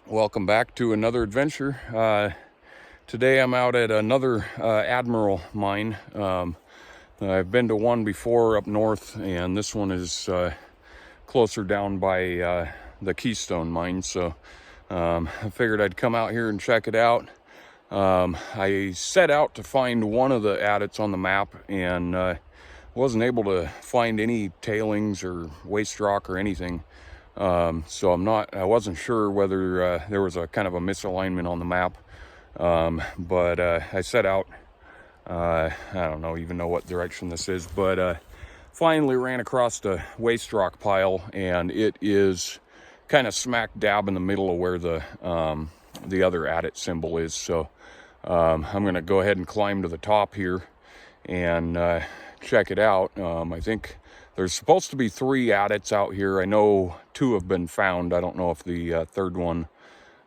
Welcome back to another adventure. Today I'm out at another Admiral mine. I've been to one before up north, and this one is closer down by the Keystone mine, so I figured I'd come out here and check it out. I set out to find one of the adits on the map, and wasn't able to find any tailings or waste rock or anything. So I wasn't sure whether there was a kind of a misalignment on the map, but I set out. I don't even know what direction this is, but finally ran across a waste rock pile, and it is kind of smack dab in the middle of where the other adit symbol is. So I'm going to go ahead and climb to the top here and check it out. I think there's supposed to be 3 adits out here. I know 2 have been found. I don't know if the third one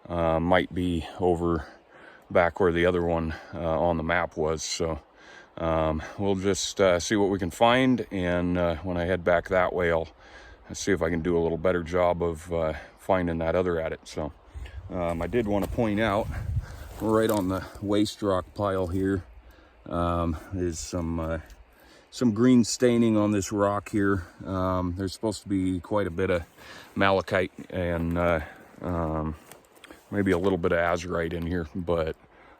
might be over back where the other one on the map was. So we'll just see what we can find, and when I head back that way, I'll see if I can do a little better job of finding that other adit. So I did want to point out, right on the waste rock pile here, is some green staining on this rock here. There's supposed to be quite a bit of malachite and maybe a little bit of azurite in here, but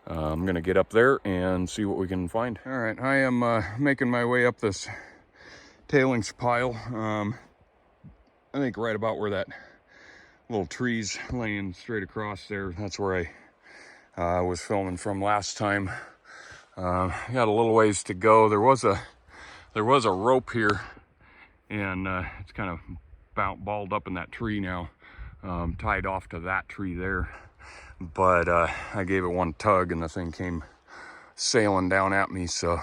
I'm gonna get up there and see what we can find. All right, I am making my way up this tailings pile. I think right about where that little tree's laying straight across there, that's where I was filming from last time. Got a little ways to go. There was a rope here, and it's kind of balled up in that tree now, tied off to that tree there. But I gave it one tug, and the thing came sailing down at me. So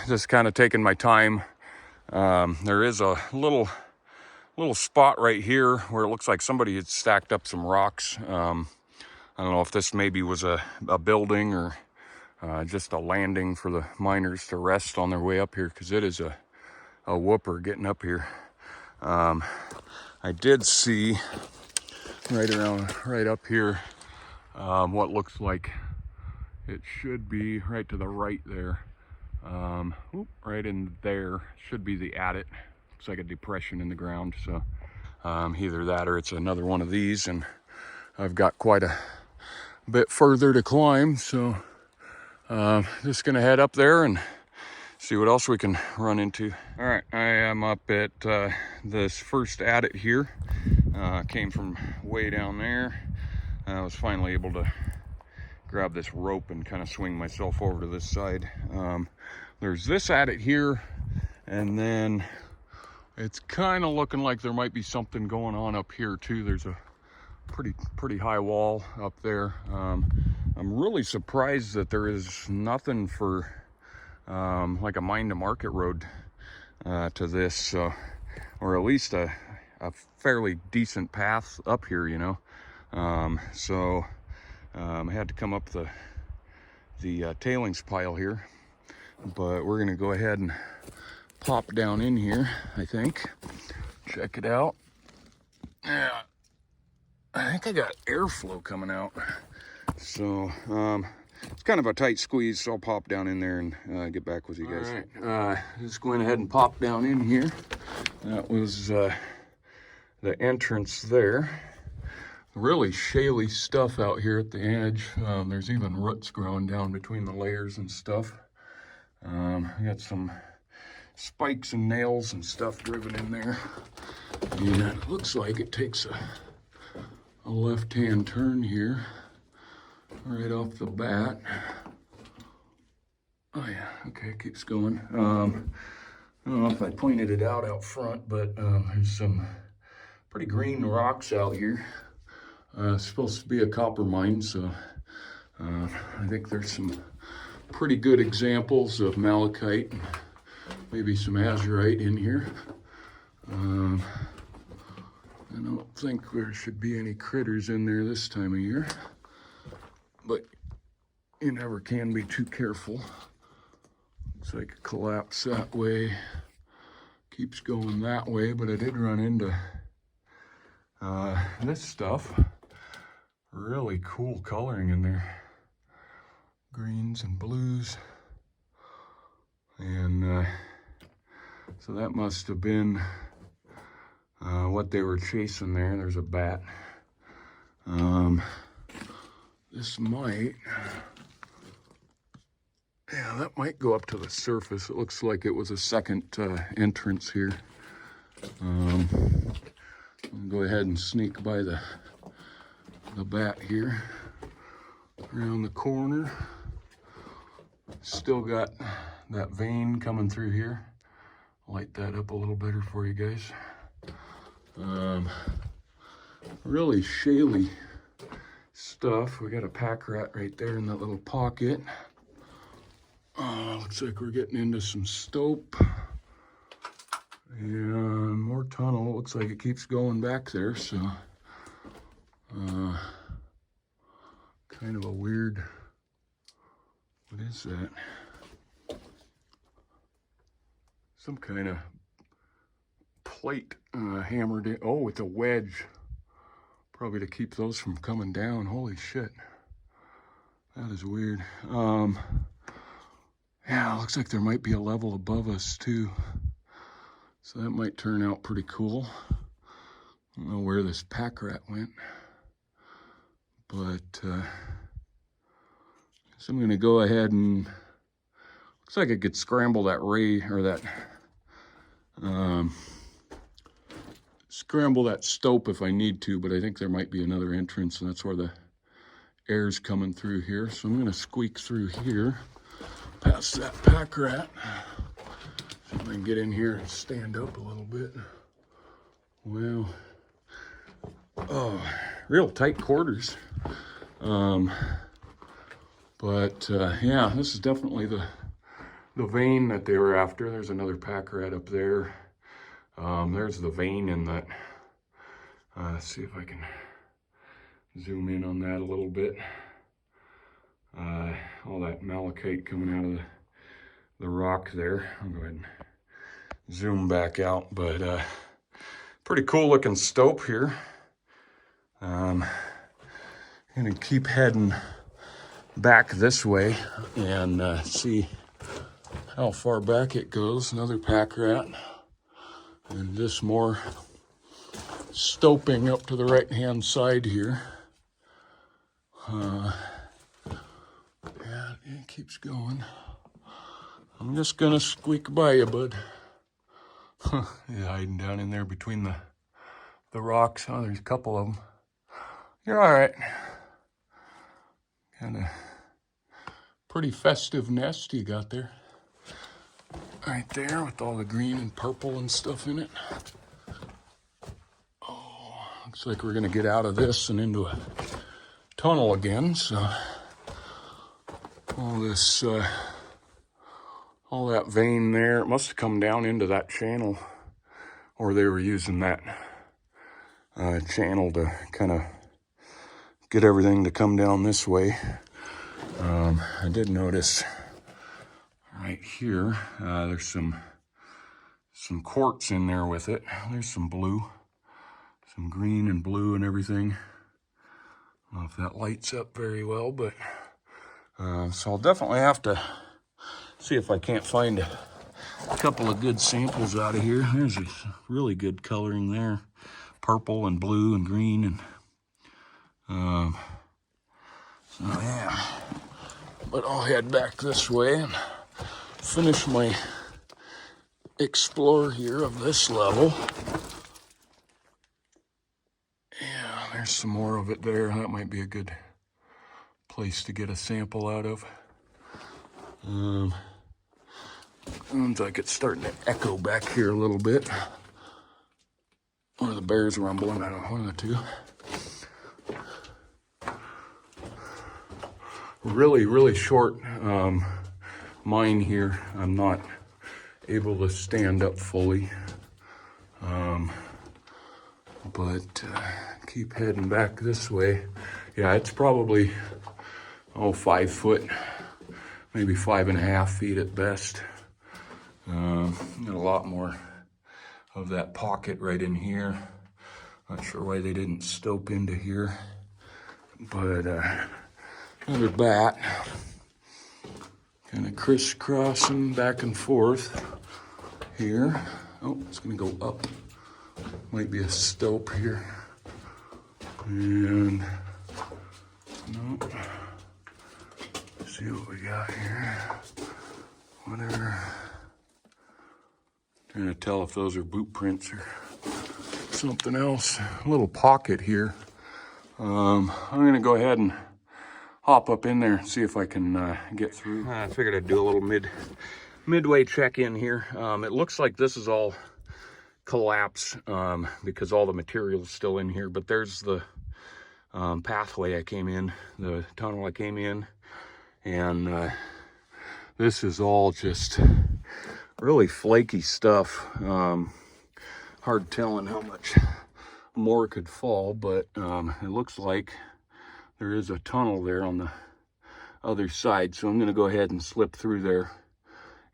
just kind of taking my time. There is a little spot right here where it looks like somebody had stacked up some rocks. I don't know if this maybe was a building or just a landing for the miners to rest on their way up here, because it is a whooper getting up here. I did see right up here what looks like it should be right to the right there. Right in there should be the adit. Looks like a depression in the ground, so either that or it's another one of these, and I've got quite a bit further to climb, so just gonna head up there and see what else we can run into. All right, I am up at this first adit here. Came from way down there. I was finally able to grab this rope and kind of swing myself over to this side. There's this adit here, and then it's kind of looking like there might be something going on up here too. There's a pretty high wall up there. I'm really surprised that there is nothing for like a mine to market road to this, so, or at least a fairly decent path up here, you know. So I had to come up the tailings pile here, but we're gonna go ahead and pop down in here, I think. Check it out. Yeah, I think I got airflow coming out. So it's kind of a tight squeeze, so I'll pop down in there and get back with you guys. All right, just going ahead and pop down in here. That was the entrance there. Really shaly stuff out here at the edge. There's even roots growing down between the layers and stuff. I got some spikes and nails and stuff driven in there. And it looks like it takes a left-hand turn here right off the bat. Oh yeah, okay, it keeps going. I don't know if I pointed it out front, but there's some pretty green rocks out here. It's supposed to be a copper mine, so I think there's some pretty good examples of malachite and maybe some azurite in here. I don't think there should be any critters in there this time of year, but you never can be too careful. Looks like a collapse that way, keeps going that way, but I did run into this stuff. Really cool coloring in there. Greens and blues. And so that must have been what they were chasing there. There's a bat. This might, yeah, that might go up to the surface. It looks like it was a second entrance here. I'll go ahead and sneak by the bat here. Around the corner. Still got that vein coming through here. Light that up a little better for you guys. Really shaly stuff. We got a pack rat right there in that little pocket. Looks like we're getting into some stope. And more tunnel. Looks like it keeps going back there, so kind of a weird, what is that? Some kind of plate hammered in. Oh, it's a wedge. Probably to keep those from coming down. Holy shit. That is weird. Yeah, looks like there might be a level above us too. So that might turn out pretty cool. I don't know where this pack rat went. But so I'm gonna go ahead and, looks like I could scramble that ray, or that, scramble that stope if I need to, but I think there might be another entrance, and that's where the air's coming through here. So I'm gonna squeak through here, past that pack rat. See if I can get in here and stand up a little bit. Well, oh, real tight quarters. Yeah, this is definitely the vein that they were after. There's another pack rat up there. There's the vein in that. Let's see if I can zoom in on that a little bit. All that malachite coming out of the rock there. I'll go ahead and zoom back out, but pretty cool looking stope here. Gonna keep heading back this way and see how far back it goes. Another pack rat, and just more stoping up to the right hand side here. Yeah, it keeps going. I'm just gonna squeak by you, bud. He's hiding down in there between the rocks. Oh, there's a couple of them. You're all right. Kind of pretty festive nest you got there. Right there with all the green and purple and stuff in it. Oh, looks like we're gonna get out of this and into a tunnel again. So all this, all that vein there, it must have come down into that channel, or they were using that channel to kind of get everything to come down this way. I did notice right here, there's some quartz in there with it. There's some blue, some green and blue and everything. I don't know if that lights up very well, but so I'll definitely have to see if I can't find a couple of good samples out of here. There's a really good coloring there. Purple and blue and green, and so yeah. But I'll head back this way and finish my explore here of this level. Yeah, there's some more of it there. That might be a good place to get a sample out of. Sounds like it's starting to echo back here a little bit. Or the bear's rumbling, I don't know, one of the two. Really short mine here. I'm not able to stand up fully. But keep heading back this way. Yeah, it's probably, 5 foot, maybe 5.5 feet at best. Got a lot more of that pocket right in here. Not sure why they didn't stope into here, But another bat, kind of crisscrossing back and forth here. Oh, it's gonna go up. Might be a stope here. And nope. See what we got here. Whatever. Trying to tell if those are boot prints or something else. A little pocket here. I'm gonna go ahead and hop up in there and see if I can get through. I figured I'd do a little midway check-in here. It looks like this is all collapse because all the material is still in here, but there's the pathway I came in, the tunnel I came in, and this is all just really flaky stuff. Hard telling how much more could fall, but it looks like there is a tunnel there on the other side, so I'm going to go ahead and slip through there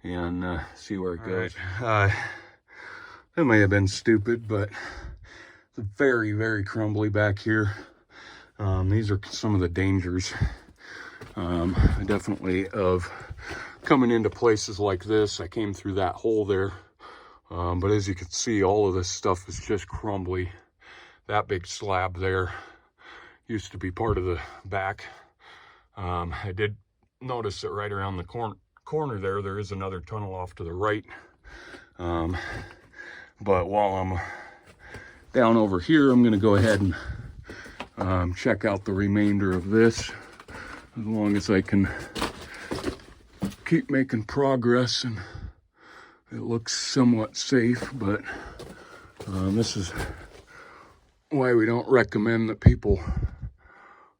and see where it goes. Right. That may have been stupid, but it's very, very crumbly back here. These are some of the dangers, definitely, of coming into places like this. I came through that hole there, but as you can see, all of this stuff is just crumbly. That big slab there used to be part of the back. I did notice that right around the corner there is another tunnel off to the right. But while I'm down over here, I'm gonna go ahead and check out the remainder of this, as long as I can keep making progress and it looks somewhat safe. But this is why we don't recommend that people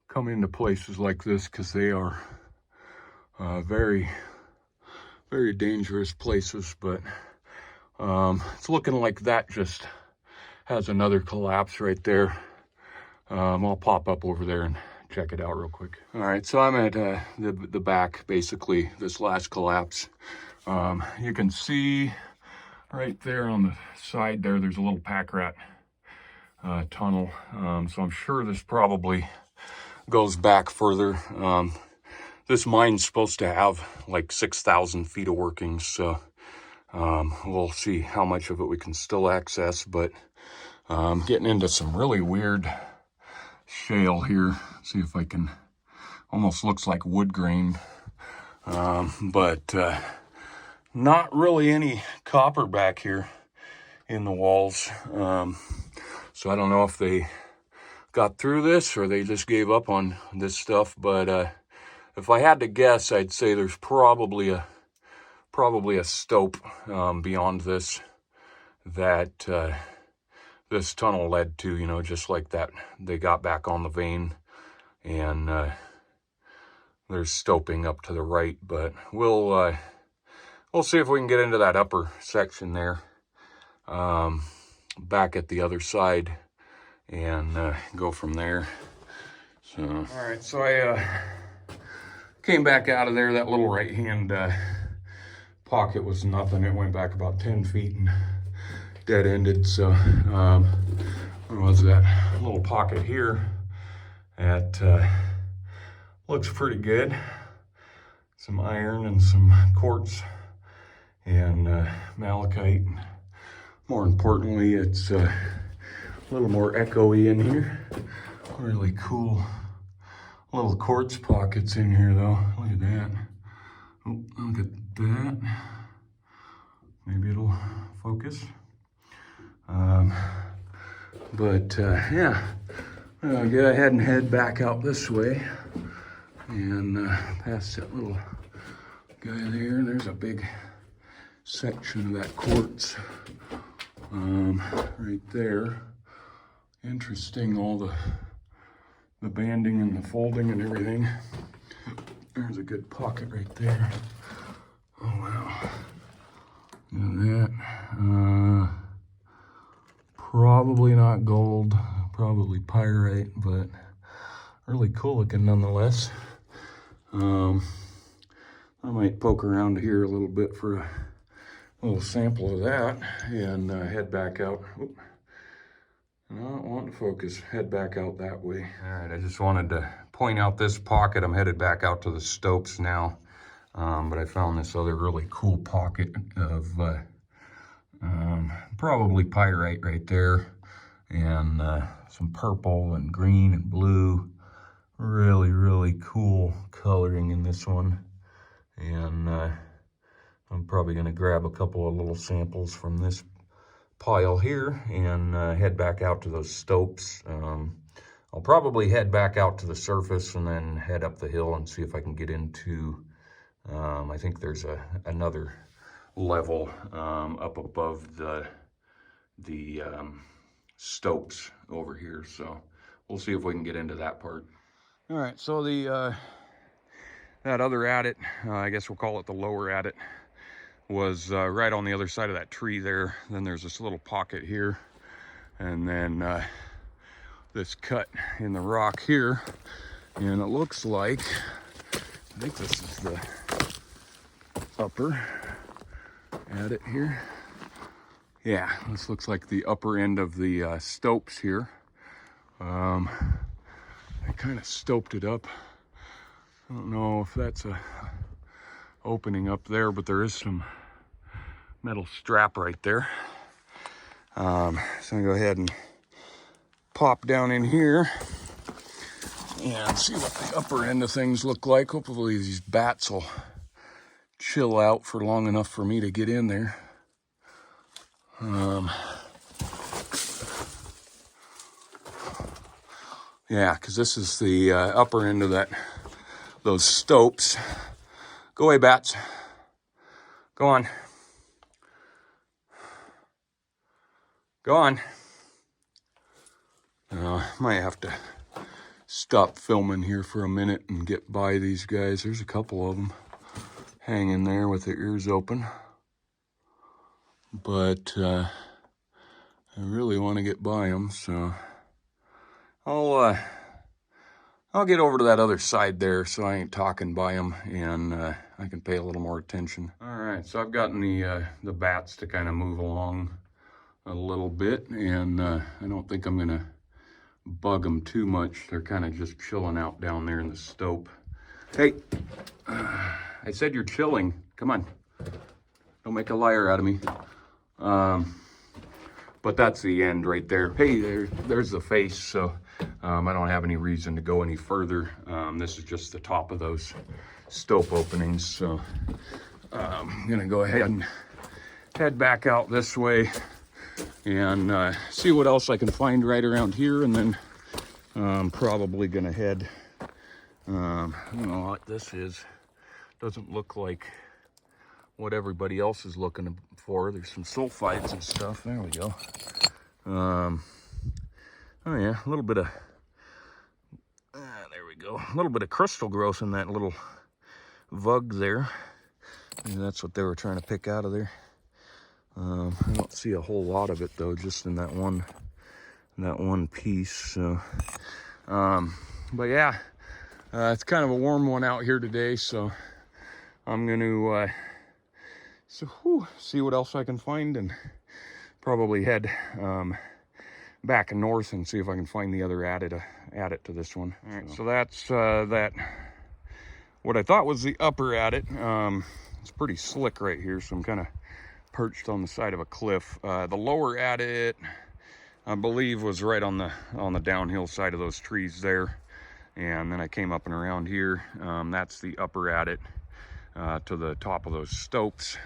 come into places like this, because they are very, very dangerous places. But it's looking like that just has another collapse right there. I'll pop up over there and check it out real quick. All right, so I'm at the back, basically, this last collapse. You can see right there on the side there's a little pack rat tunnel. So I'm sure this probably goes back further. This mine's supposed to have like 6,000 feet of workings, so we'll see how much of it we can still access. But getting into some really weird shale here. See if I can, almost looks like wood grain, but not really any copper back here in the walls. So I don't know if they got through this or they just gave up on this stuff. But if I had to guess, I'd say there's probably a stope beyond this that this tunnel led to, you know, just like that. They got back on the vein, and there's stoping up to the right. But we'll see if we can get into that upper section there, back at the other side, and go from there. So, all right, so I came back out of there. That little right hand pocket was nothing. It went back about 10 feet and dead ended. So what was that? A little pocket here at looks pretty good. Some iron and some quartz and malachite. More importantly, it's a little more echoey in here. Really cool little quartz pockets in here though. Look at that. Oh, look at that. Maybe it'll focus. Yeah, I'll go ahead and head back out this way and past that little guy there. There's a big section of that quartz right there. Interesting, all the banding and the folding and everything. There's a good pocket right there. Oh wow, look at that. Probably not gold, probably pyrite, but really cool looking nonetheless. I might poke around here a little bit for a little sample of that and head back out. Not wanting to focus. Head back out that way. All right, I just wanted to point out this pocket. I'm headed back out to the stopes now. But I found this other really cool pocket of probably pyrite right there. And some purple and green and blue. Really, really cool coloring in this one. And I'm probably going to grab a couple of little samples from this pile here and head back out to those stopes. I'll probably head back out to the surface and then head up the hill and see if I can get into, I think there's another level up above the stopes over here. So we'll see if we can get into that part. All right, so that other adit, I guess we'll call it the lower adit, was right on the other side of that tree there. Then there's this little pocket here, and then this cut in the rock here. And it looks like, I think this is the upper adit here. Yeah, this looks like the upper end of the stopes here. I kind of stoped it up. I don't know if that's a opening up there, but there is some metal strap right there. So I'm gonna go ahead and pop down in here and see what the upper end of things look like. Hopefully these bats will chill out for long enough for me to get in there. Yeah, because this is the upper end of those stopes. Go away, bats. Go on. Go on. Might have to stop filming here for a minute and get by these guys. There's a couple of them hanging there with their ears open. But I really want to get by them, so I'll get over to that other side there so I ain't talking by them, and I can pay a little more attention. All right, so I've gotten the bats to kind of move along a little bit, and I don't think I'm gonna bug them too much. They're kind of just chilling out down there in the stope. Hey, I said you're chilling. Come on, don't make a liar out of me. But that's the end right there. Hey, there's the face, so I don't have any reason to go any further. This is just the top of those stope openings, so I'm gonna go ahead and head back out this way and see what else I can find right around here, and then I'm probably gonna head, I don't know what this is. Doesn't look like what everybody else is looking for. There's some sulfides and stuff. There we go. Oh yeah, a little bit of, there we go. A little bit of crystal growth in that little vug there. Maybe that's what they were trying to pick out of there. I don't see a whole lot of it though, just in that one piece. So, but yeah, it's kind of a warm one out here today, so I'm going to see what else I can find, and probably head back north and see if I can find the other adit to this one. All right, so that's that. What I thought was the upper adit. It's pretty slick right here, so I'm kind of perched on the side of a cliff. The lower adit, I believe, was right on the downhill side of those trees there, and then I came up and around here. That's the upper adit to the top of those stopes.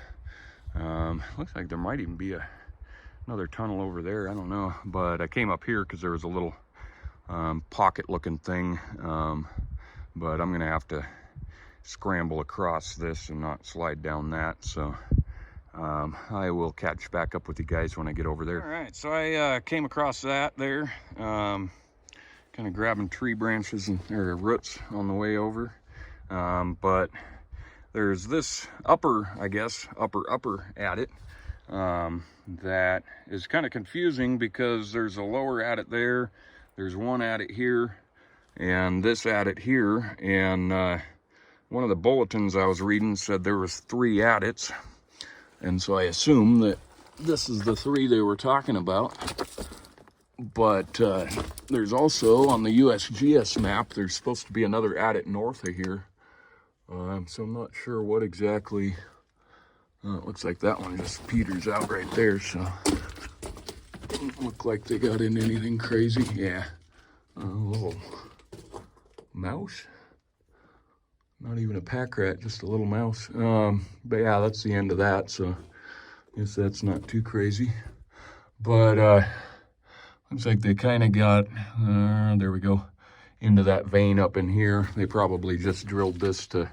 Looks like there might even be another tunnel over there. I don't know, but I came up here because there was a little pocket looking thing, but I'm gonna have to scramble across this and not slide down that. So I will catch back up with you guys when I get over there. All right, so I came across that there, kind of grabbing tree branches or roots on the way over, but there's this upper, I guess, upper adit that is kind of confusing because there's a lower adit there, there's one adit here, and this adit here, and one of the bulletins I was reading said there was 3 adits, and so I assume that this is the 3 they were talking about. But there's also on the USGS map, there's supposed to be another adit north of here. So I'm not sure what exactly. It looks like that one just peters out right there, so doesn't look like they got into anything crazy. Yeah, a little mouse. Not even a pack rat, just a little mouse. But yeah, that's the end of that, so I guess that's not too crazy. But looks like they kind of got, there we go, into that vein up in here. They probably just drilled this to,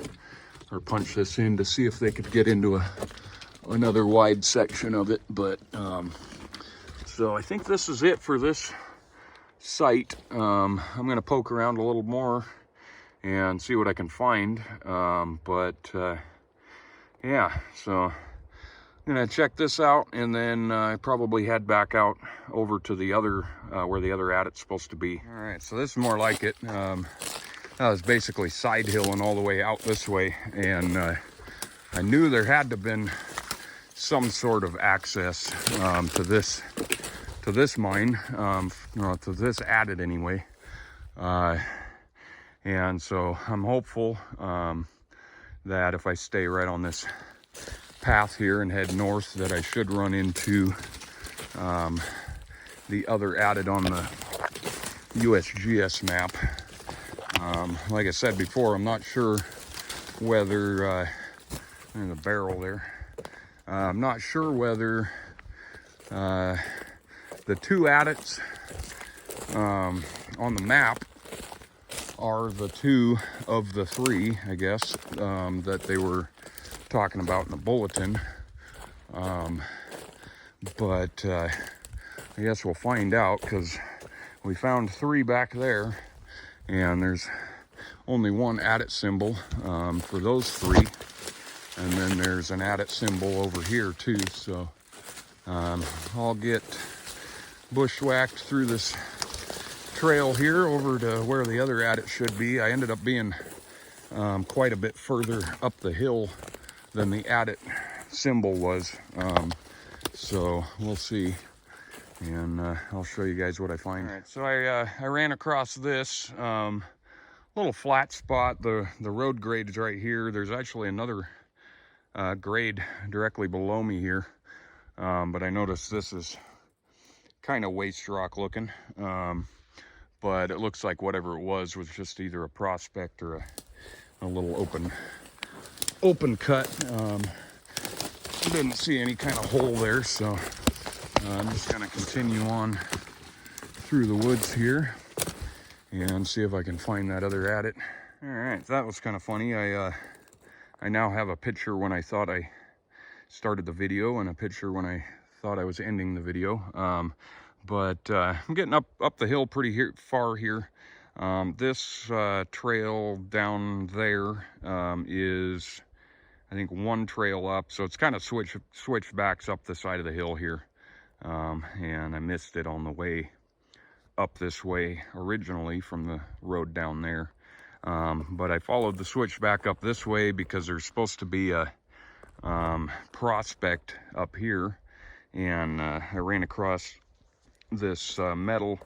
or punched this in to see if they could get into another wide section of it. But so I think this is it for this site. I'm gonna poke around a little more and see what I can find. Yeah, so I'm gonna check this out and then probably head back out over to the other, where the other adit's supposed to be. All right, so this is more like it. I was basically side hilling all the way out this way, and I knew there had to have been some sort of access to this mine, to this adit anyway. And so I'm hopeful that if I stay right on this path here and head north, that I should run into the other adit on the USGS map. Like I said before, I'm not sure whether in the barrel there, I'm not sure whether the two adits on the map are the two of the three, I guess, that they were talking about in the bulletin. But I guess we'll find out, because we found three back there, and there's only one adit symbol for those three, and then there's an adit symbol over here too. So I'll get bushwhacked through this trail here over to where the other adit should be. I ended up being quite a bit further up the hill than the adit symbol was, so we'll see, and I'll show you guys what I find. All right, so I ran across this little flat spot. The road grade is right here. There's actually another grade directly below me here, but I noticed this is kind of waste rock looking, but it looks like whatever it was just either a prospect or a little open cut. Didn't see any kind of hole there, so I'm just gonna continue on through the woods here and see if I can find that other adit. All right, that was kind of funny. I now have a picture when I thought I started the video and a picture when I thought I was ending the video. But I'm getting up the hill pretty far here. This trail down there is, I think, one trail up, so it's kind of switchbacks up the side of the hill here, and I missed it on the way up this way originally from the road down there, but I followed the switchback up this way because there's supposed to be a prospect up here, and I ran across this metal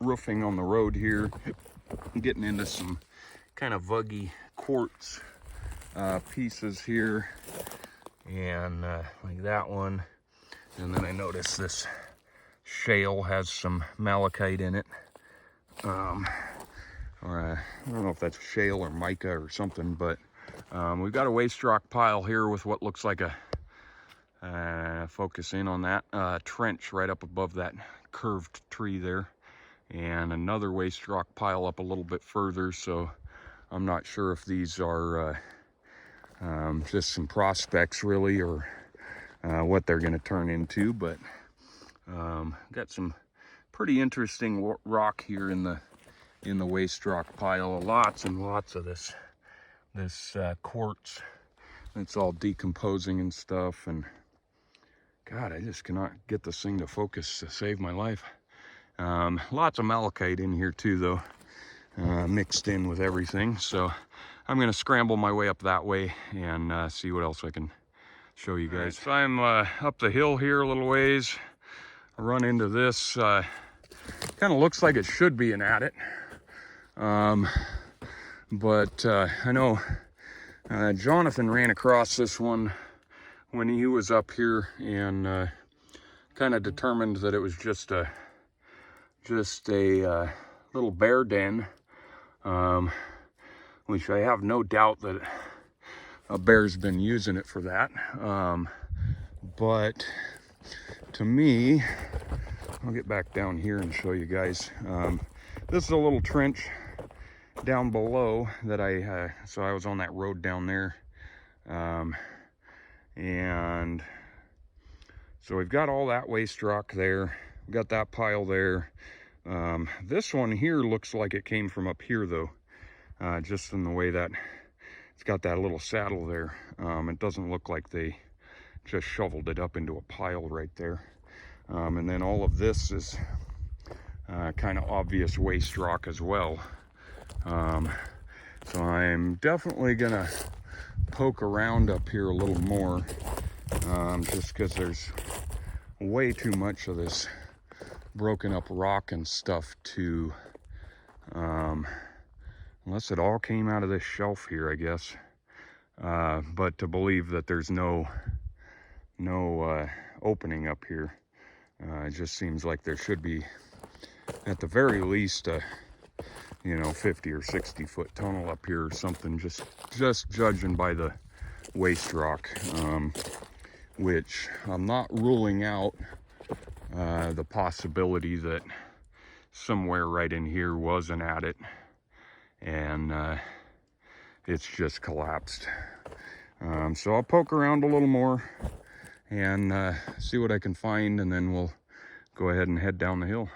roofing on the road here, getting into some kind of vuggy quartz pieces here, and like that one. And then I noticed this shale has some malachite in it, or I don't know if that's shale or mica or something, but we've got a waste rock pile here with what looks like a focus in on that trench right up above that curved tree there, and another waste rock pile up a little bit further. So I'm not sure if these are just some prospects really, or what they're going to turn into, but got some pretty interesting rock here in the waste rock pile. Lots and lots of this quartz. It's all decomposing and stuff, and God, I just cannot get this thing to focus to save my life. Lots of malachite in here too, though, mixed in with everything. So I'm gonna scramble my way up that way and see what else I can show you guys. Right, so I'm up the hill here a little ways. I run into this kind of looks like it should be an adit. But I know Jonathan ran across this one when he was up here and kind of determined that it was just a little bear den, which I have no doubt that a bear's been using it for that. But to me, I'll get back down here and show you guys. This is a little trench down below that so I was on that road down there. And so we've got all that waste rock there. We've got that pile there. This one here looks like it came from up here though, just in the way that it's got that little saddle there. It doesn't look like they just shoveled it up into a pile right there. And then all of this is kind of obvious waste rock as well. So I'm definitely gonna poke around up here a little more, just because there's way too much of this broken up rock and stuff to, unless it all came out of this shelf here, I guess. But to believe that there's no opening up here, it just seems like there should be at the very least a 50 or 60 foot tunnel up here or something, just judging by the waste rock, which I'm not ruling out the possibility that somewhere right in here was an adit and it's just collapsed. So I'll poke around a little more and see what I can find, and then we'll go ahead and head down the hill.